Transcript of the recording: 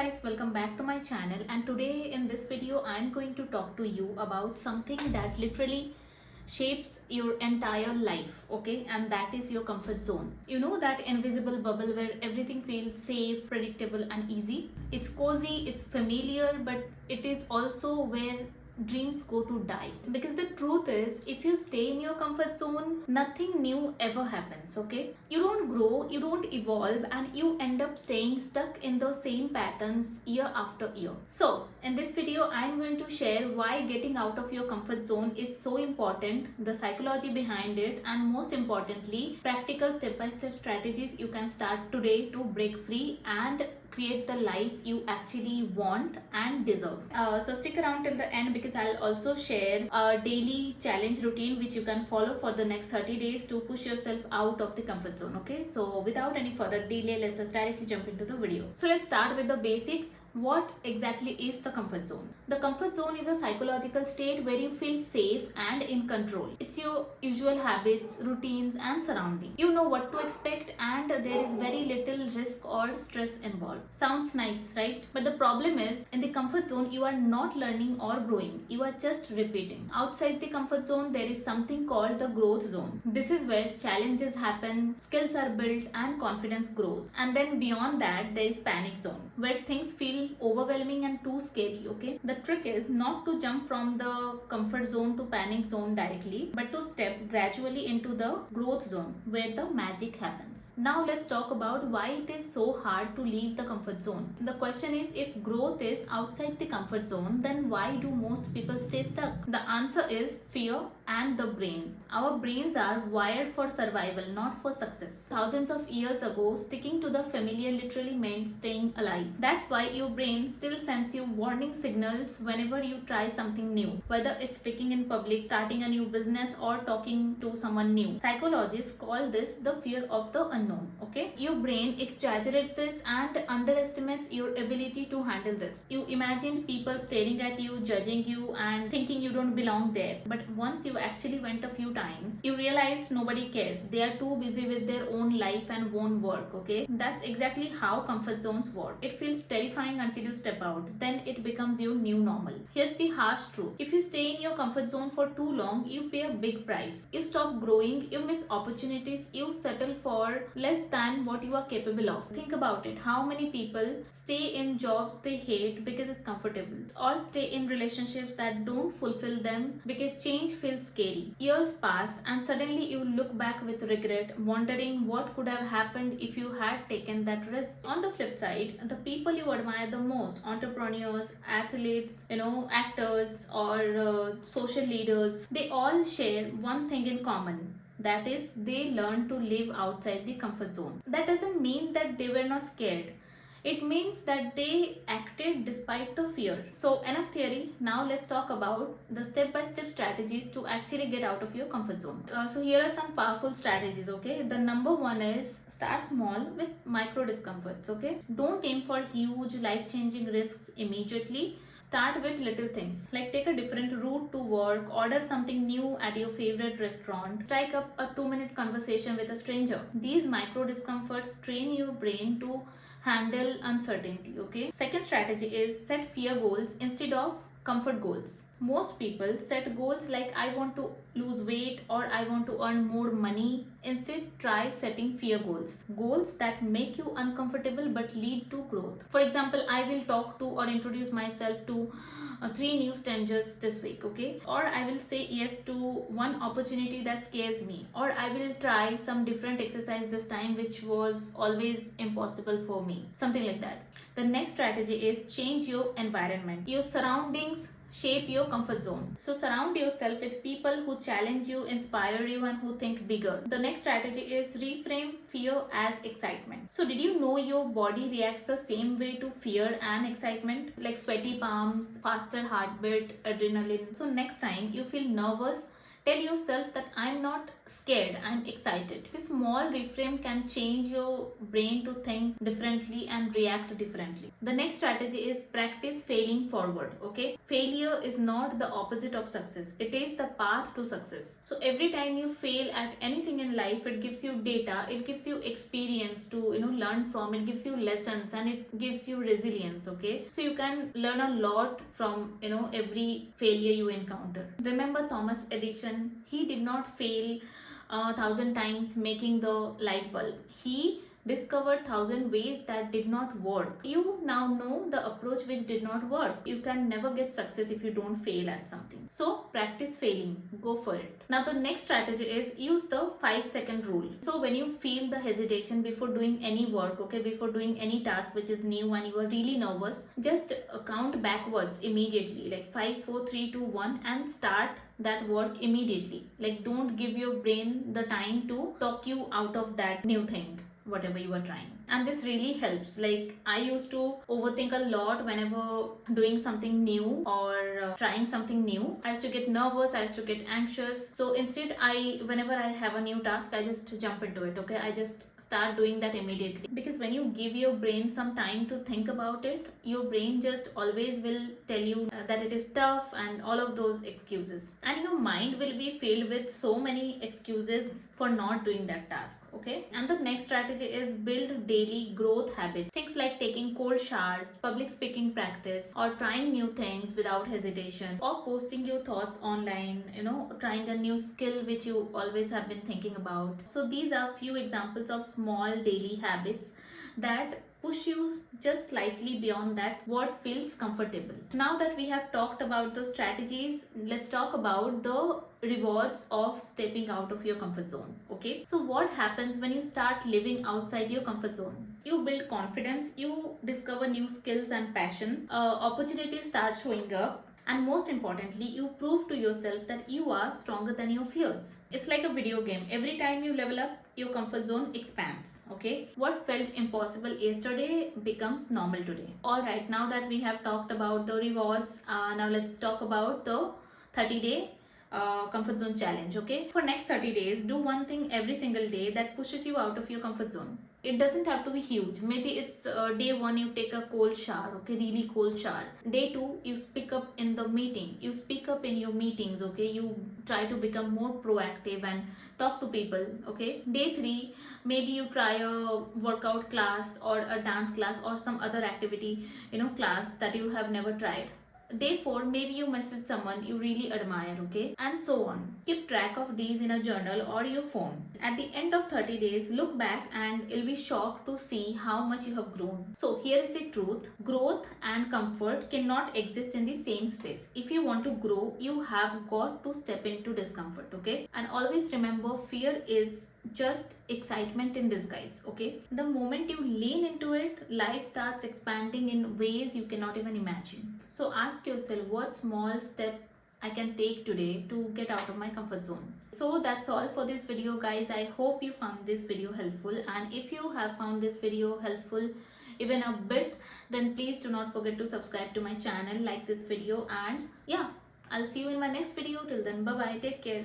guys, welcome back to my channel, and today in this video I'm going to talk to you about something that literally shapes your entire life, okay? And that is your comfort zone. You know, that invisible bubble where everything feels safe, predictable and easy. It's cozy, it's familiar, but it is also where dreams go to die, because the truth is, if you stay in your comfort zone, nothing new ever happens, okay? You don't grow, you don't evolve, and you end up staying stuck in those same patterns year after year. So in this video I'm going to share why getting out of your comfort zone is so important, the psychology behind it, and most importantly, practical step-by-step strategies you can start today to break free and create the life you actually want and deserve. So stick around till the end, because I'll also share a daily challenge routine which you can follow for the next 30 days to push yourself out of the comfort zone. Okay, so without any further delay, let's just directly jump into the video. So let's start with the basics. What exactly is the comfort zone? The comfort zone is a psychological state where you feel safe and in control. It's your usual habits, routines and surroundings. You know what to expect and there is very little risk or stress involved. Sounds nice, right? But the problem is, in the comfort zone you are not learning or growing, you are just repeating. Outside the comfort zone there is something called the growth zone. This is where challenges happen, skills are built and confidence grows. And then beyond that there is panic zone, where things feel overwhelming and too scary. Okay, the trick is not to jump from the comfort zone to panic zone directly, but to step gradually into the growth zone where the magic happens. Now let's talk about why it is so hard to leave the comfort zone. The question is, if growth is outside the comfort zone, then why do most people stay stuck? The answer is fear and the brain. Our brains are wired for survival, not for success. Thousands of years ago, sticking to the familiar literally meant staying alive. That's why your brain still sends you warning signals whenever you try something new, whether it's speaking in public, starting a new business or talking to someone new. Psychologists call this the fear of the unknown. Okay, your brain exaggerates this and underestimates your ability to handle this. You imagine people staring at you, judging you and thinking you don't belong there, but once you actually went a few times, you realize nobody cares. They are too busy with their own life and own work. Okay, that's exactly how comfort zones work. It feels terrifying until you step out, then it becomes your new normal. Here's the harsh truth: if you stay in your comfort zone for too long, you pay a big price. You stop growing, you miss opportunities, you settle for less than what you are capable of. Think about it. How many people stay in jobs they hate because it's comfortable, or stay in relationships that don't fulfill them because change feels scary? Years pass and suddenly you look back with regret, wondering what could have happened if you had taken that risk. On the flip side, the people you admire the most, entrepreneurs, athletes, actors or social leaders, they all share one thing in common. That is, they learn to live outside the comfort zone. That doesn't mean that they were not scared. It means that they acted despite the fear. So enough theory. Now let's talk about the step-by-step strategies to actually get out of your comfort zone. So here are some powerful strategies. Okay, the number one is start small with micro discomforts. Okay, don't aim for huge life-changing risks immediately. Start with little things, like take a different route to work, order something new at your favorite restaurant, strike up a 2-minute conversation with a stranger. These micro discomforts train your brain to handle uncertainty. Okay, second strategy is set fear goals instead of comfort goals. Most people set goals like I want to lose weight or I want to earn more money. Instead, try setting fear goals. Goals that make you uncomfortable but lead to growth. For example, I will talk to or introduce myself to 3 new strangers this week, okay? Or I will say yes to one opportunity that scares me. Or I will try some different exercise this time which was always impossible for me. Something like that. The next strategy is change your environment. Your surroundings shape your comfort zone. So surround yourself with people who challenge you, inspire you and who think bigger. The next strategy is reframe fear as excitement. So did you know your body reacts the same way to fear and excitement? Like sweaty palms, faster heartbeat, adrenaline. So next time you feel nervous, Tell yourself that I'm not scared, I'm excited. This small reframe can change your brain to think differently and react differently. The next strategy is practice failing forward. Okay, failure is not the opposite of success, it is the path to success. So every time you fail at anything in life, it gives you data, it gives you experience to learn from, it gives you lessons, and it gives you resilience. Okay, so you can learn a lot from every failure you encounter. Remember Thomas Edison, he did not fail 1,000 times making the light bulb. He discovered 1,000 ways that did not work. You now know the approach which did not work. You can never get success if you don't fail at something. So practice failing, go for it. Now the next strategy is use the 5-second rule. So when you feel the hesitation before doing any work, okay, before doing any task which is new and you are really nervous, just count backwards immediately, like 5, 4, 3, 2, 1, and start that work immediately. Like don't give your brain the time to talk you out of that new thing, whatever you are trying. And this really helps. Like I used to overthink a lot whenever doing something new or trying something new. I used to get nervous, I used to get anxious. So instead, whenever I have a new task, I just jump into it. Okay, I just start doing that immediately, because when you give your brain some time to think about it, your brain just always will tell you that it is tough and all of those excuses, and your mind will be filled with so many excuses for not doing that task. Okay, and the next strategy is build daily growth habits, things like taking cold showers, public speaking practice, or trying new things without hesitation, or posting your thoughts online, trying a new skill which you always have been thinking about. So these are few examples of small daily habits that push you just slightly beyond that what feels comfortable. Now that we have talked about the strategies, let's talk about the rewards of stepping out of your comfort zone. Okay, so what happens when you start living outside your comfort zone? You build confidence, you discover new skills and passion, opportunities start showing up, and most importantly, you prove to yourself that you are stronger than your fears. It's like a video game. Every time you level up, your comfort zone expands. Okay, what felt impossible yesterday becomes normal today. All right, now that we have talked about the rewards, now let's talk about the 30-day comfort zone challenge. Okay, for next 30 days, do one thing every single day that pushes you out of your comfort zone. It doesn't have to be huge. Maybe it's day 1 you take a cold shower. Okay, really cold shower. Day 2 you speak up in the meeting, you speak up in your meetings. Okay, you try to become more proactive and talk to people. Okay, day 3 maybe you try a workout class or a dance class or some other activity, class that you have never tried. Day 4, maybe you message someone you really admire. Okay, and so on. Keep track of these in a journal or your phone. At the end of 30 days, look back and you'll be shocked to see how much you have grown. So here is the truth: growth and comfort cannot exist in the same space. If you want to grow, you have got to step into discomfort. Okay, and always remember, fear is just excitement in disguise. Okay, the moment you lean into it, life starts expanding in ways you cannot even imagine. So ask yourself, what small step I can take today to get out of my comfort zone. So that's all for this video, guys. I hope you found this video helpful, and if you have found this video helpful even a bit, then please do not forget to subscribe to my channel, like this video, and yeah, I'll see you in my next video. Till then, bye bye, take care.